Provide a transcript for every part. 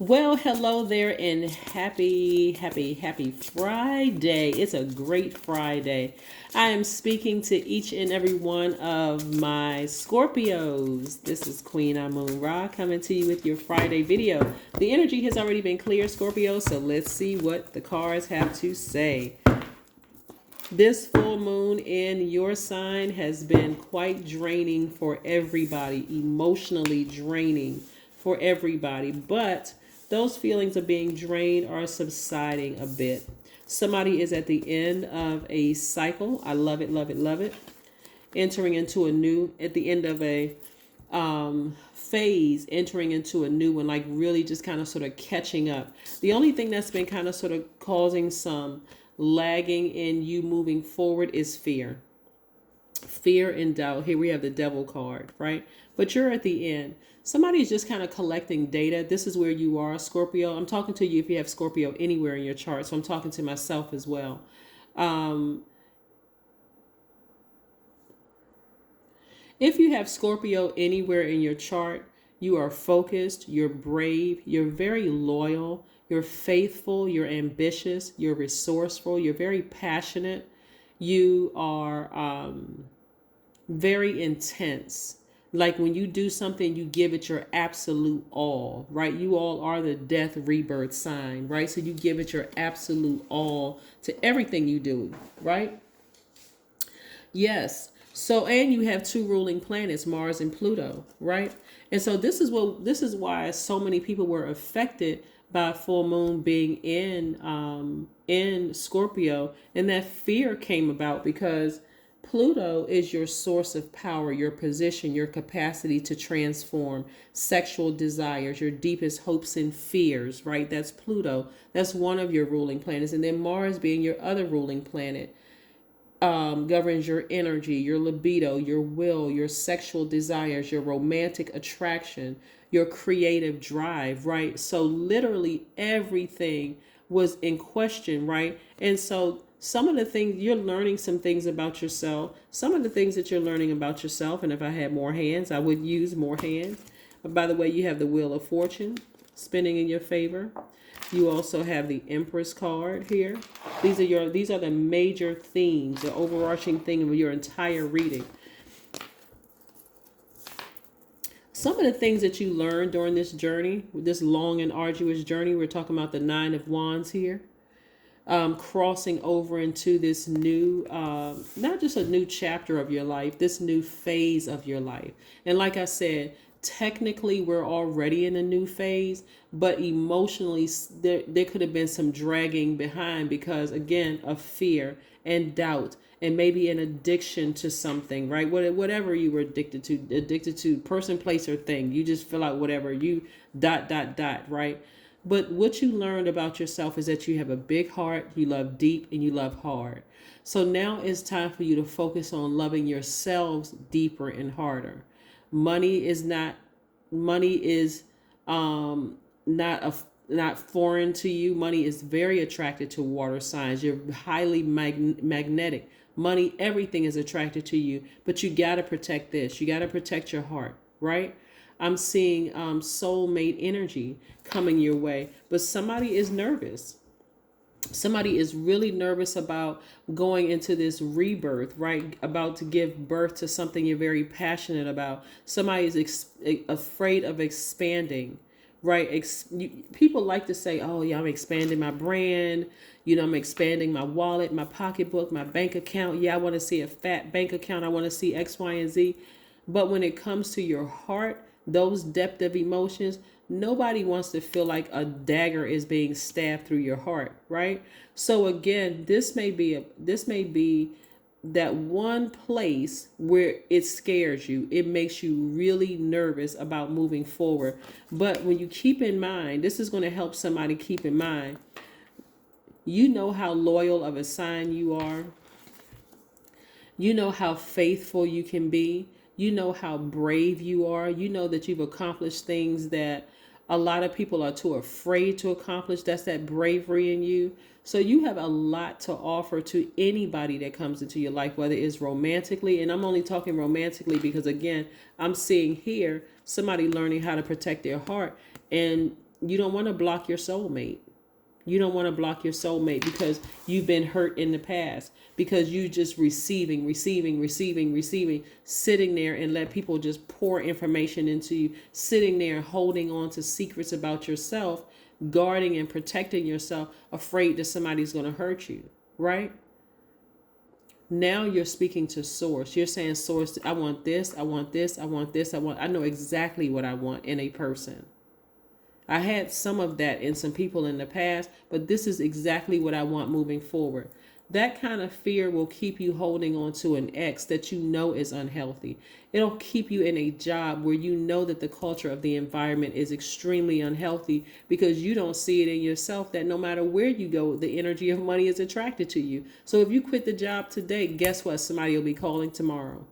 Well, hello there and happy Friday. It's a great Friday. I am speaking to each and every one of my Scorpios. This is Queen Amun Ra coming to you with your Friday video. The energy has already been clear, Scorpio, so let's see what the cards have to say. This full moon in your sign has been quite draining for everybody, emotionally draining for everybody, but those feelings of being drained are subsiding a bit. Somebody is at the end of a cycle. I love it, love it, love it. Entering into a new, at the end of a phase, entering into a new one, like really just kind of sort of catching up. The only thing that's been kind of sort of causing some lagging in you moving forward is fear. Fear and doubt. Here we have the devil card, right? But you're at the end. Somebody's just kind of collecting data. This is where you are, Scorpio. I'm talking to you if you have Scorpio anywhere in your chart. So I'm talking to myself as well. If you have Scorpio anywhere in your chart, you are focused, you're brave, you're very loyal, you're faithful, you're ambitious, you're resourceful, you're very passionate, you are very intense. Like when you do something, you give it your absolute all, right? You all are the death rebirth sign, right? So you give it your absolute all to everything you do, right? Yes. So, and you have two ruling planets, Mars and Pluto, right? And so this is why so many people were affected by full moon being in Scorpio, and that fear came about because Pluto is your source of power, your position, your capacity to transform, sexual desires, your deepest hopes and fears, right? That's Pluto. That's one of your ruling planets. And then Mars being your other ruling planet governs your energy, your libido, your will, your sexual desires, your romantic attraction, your creative drive, right? So literally everything was in question, right? And so some of the things you're learning, some things about yourself, some of the things that you're learning about yourself, and if I had more hands, I would use more hands. By the way, you have the Wheel of Fortune spinning in your favor. You also have the Empress card here. These are the major themes, the overarching theme of your entire reading. Some of the things that you learned during this journey, this long and arduous journey, we're talking about the Nine of Wands here. Crossing over into this new, not just a new chapter of your life, this new phase of your life. And like I said, technically we're already in a new phase, but emotionally there could have been some dragging behind because, again, of fear and doubt and maybe an addiction to something, right? Whatever you were addicted to person, place, or thing. You just fill out whatever you ... right? But what you learned about yourself is that you have a big heart, you love deep, and you love hard. So now it's time for you to focus on loving yourselves deeper and harder. Money is not foreign to you. Money is very attracted to water signs. You're highly magnetic. Money, everything is attracted to you, but you got to protect this. You got to protect your heart, right? I'm seeing soulmate energy coming your way, but somebody is nervous. Somebody is really nervous about going into this rebirth, right? About to give birth to something you're very passionate about. Somebody is afraid of expanding, right? People like to say, oh yeah, I'm expanding my brand. You know, I'm expanding my wallet, my pocketbook, my bank account. Yeah, I want to see a fat bank account. I want to see X, Y, and Z. But when it comes to your heart, those depth of emotions, nobody wants to feel like a dagger is being stabbed through your heart, right? So again, this may be that one place where it scares you. It makes you really nervous about moving forward. But when you keep in mind, this is going to help somebody keep in mind, you know how loyal of a sign you are. You know how faithful you can be. You know how brave you are. You know that you've accomplished things that a lot of people are too afraid to accomplish. That's that bravery in you. So you have a lot to offer to anybody that comes into your life, whether it's romantically. And I'm only talking romantically because, again, I'm seeing here somebody learning how to protect their heart. And you don't want to block your soulmate. You don't want to block your soulmate because you've been hurt in the past, because you just receiving, sitting there and let people just pour information into you, sitting there holding on to secrets about yourself, guarding and protecting yourself, afraid that somebody's going to hurt you, right? Now you're speaking to source. You're saying, source, I want this, I want this, I want this, I know exactly what I want in a person. I had some of that in some people in the past, but this is exactly what I want moving forward. That kind of fear will keep you holding on to an ex that you know is unhealthy. It'll keep you in a job where you know that the culture of the environment is extremely unhealthy, because you don't see it in yourself that no matter where you go, the energy of money is attracted to you. So if you quit the job today, guess what? Somebody will be calling tomorrow.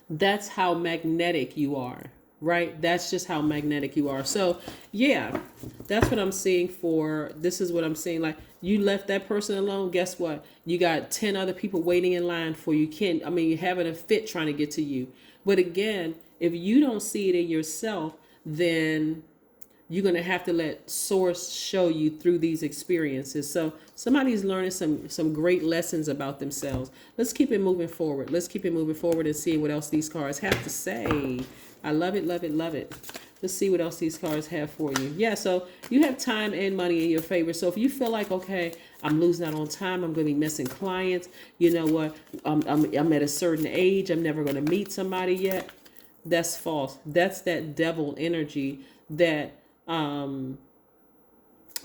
That's how magnetic you are. Right? That's just how magnetic you are. So yeah, that's what I'm seeing for. This is what I'm seeing. Like, you left that person alone. Guess what? You got 10 other people waiting in line for you. You're having a fit trying to get to you. But again, if you don't see it in yourself, then you're going to have to let source show you through these experiences. So somebody's learning some great lessons about themselves. Let's keep it moving forward. Let's keep it moving forward and see what else these cards have to say. I love it, love it, love it. Let's see what else these cards have for you. Yeah, so you have time and money in your favor. So if you feel like, okay, I'm losing out on time, I'm going to be missing clients, you know what, I'm at a certain age, I'm never going to meet somebody yet. That's false. That's that devil energy that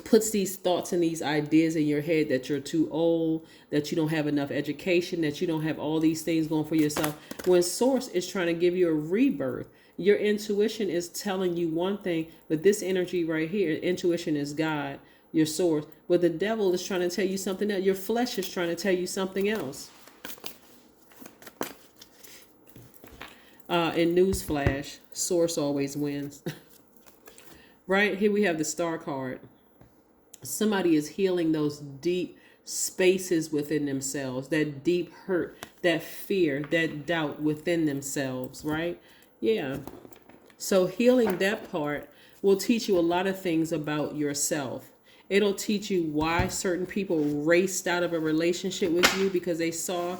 puts these thoughts and these ideas in your head that you're too old, that you don't have enough education, that you don't have all these things going for yourself. When source is trying to give you a rebirth, your intuition is telling you one thing, but this energy right here, intuition is God, your source. But the devil is trying to tell you something else. Your flesh is trying to tell you something else. In newsflash, source always wins. Right here we have the Star card. Somebody is healing those deep spaces within themselves, that deep hurt, that fear, that doubt within themselves, right? Yeah. So healing that part will teach you a lot of things about yourself. It'll teach you why certain people raced out of a relationship with you, because they saw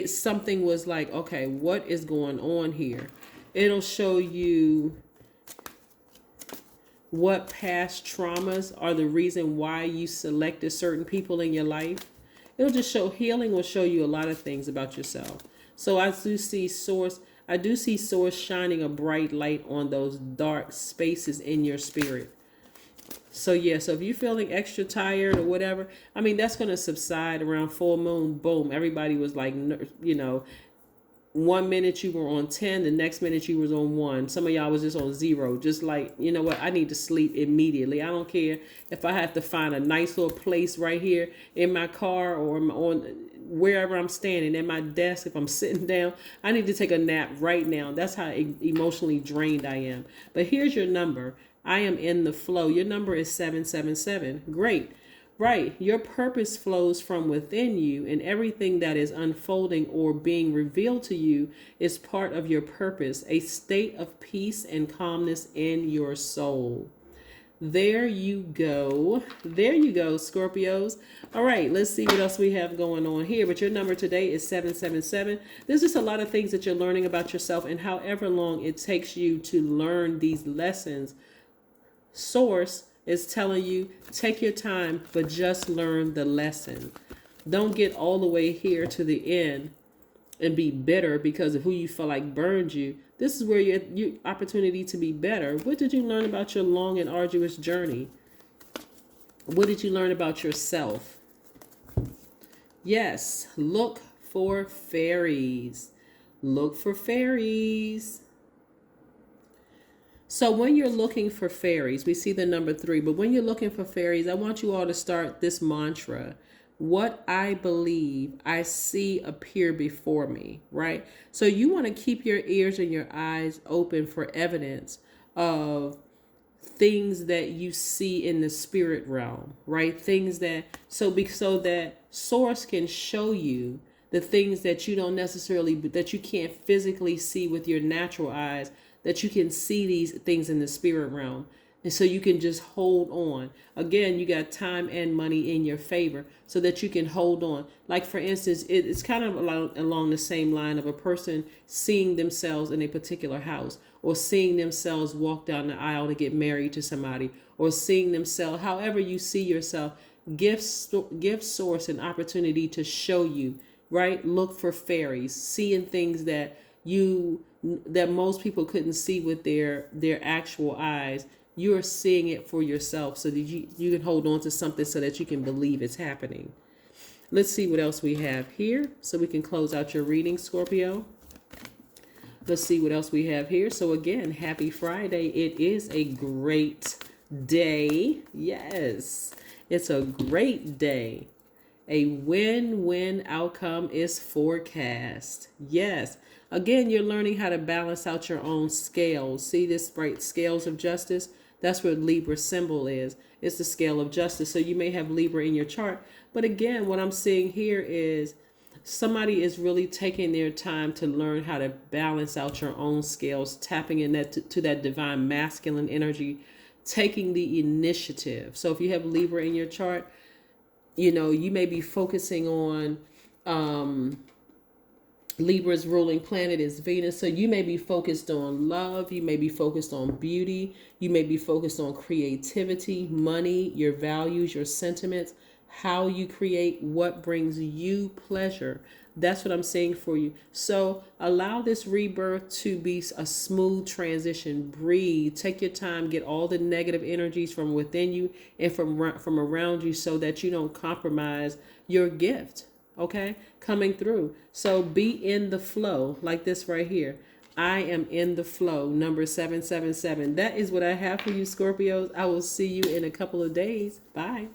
something was like, okay, what is going on here? It'll show you what past traumas are the reason why you selected certain people in your life. It'll just show, healing will show you a lot of things about yourself. So I do see source shining a bright light on those dark spaces in your spirit. So yeah, so if you're feeling extra tired or whatever, that's going to subside around full moon. Boom. Everybody was like, 1 minute you were on 10, the next minute you was on 1. Some of y'all was just on 0. Just like, you know what, I need to sleep immediately. I don't care if I have to find a nice little place right here in my car or on wherever I'm standing, at my desk, if I'm sitting down, I need to take a nap right now. That's how emotionally drained I am. But here's your number. I am in the flow. Your number is 777. Great. Right. Your purpose flows from within you, and everything that is unfolding or being revealed to you is part of your purpose, a state of peace and calmness in your soul. There you go. There you go, Scorpios. All right, let's see what else we have going on here. But your number today is 777. There's just a lot of things that you're learning about yourself, and however long it takes you to learn these lessons, Source is telling you, take your time, but just learn the lesson. Don't get all the way here to the end and be bitter because of who you feel like burned you. This is where your opportunity to be better. What did you learn about your long and arduous journey? What did you learn about yourself? Yes, look for fairies. Look for fairies. So when you're looking for fairies, we see the number 3, but when you're looking for fairies, I want you all to start this mantra. What I believe, I see appear before me, right? So you want to keep your ears and your eyes open for evidence of things that you see in the spirit realm, right? Things that, so that Source can show you the things that you don't necessarily, that you can't physically see with your natural eyes, that you can see these things in the spirit realm. And so you can just hold on. Again, you got time and money in your favor so that you can hold on. Like, for instance, it's kind of along the same line of a person seeing themselves in a particular house, or seeing themselves walk down the aisle to get married to somebody, or seeing themselves, however you see yourself, give source an opportunity to show you, right? Look for fairies, seeing things that most people couldn't see with their actual eyes. You're seeing it for yourself so that you can hold on to something so that you can believe it's happening. Let's see what else we have here so we can close out your reading, Scorpio. Let's see what else we have here. So again, happy Friday. It is a great day. Yes, it's a great day. A win-win outcome is forecast. Yes. Again, you're learning how to balance out your own scales. See this, right? Scales of justice. That's what Libra symbol is. It's the scale of justice. So you may have Libra in your chart. But again, what I'm seeing here is somebody is really taking their time to learn how to balance out your own scales, tapping in to that divine masculine energy, taking the initiative. So if you have Libra in your chart, you may be focusing on Libra's ruling planet is Venus. So you may be focused on love. You may be focused on beauty. You may be focused on creativity, money, your values, your sentiments, how you create, what brings you pleasure. That's what I'm saying for you. So allow this rebirth to be a smooth transition. Breathe. Take your time. Get all the negative energies from within you and from around you so that you don't compromise your gift. Okay? Coming through. So be in the flow like this right here. I am in the flow. Number 777. That is what I have for you, Scorpios. I will see you in a couple of days. Bye.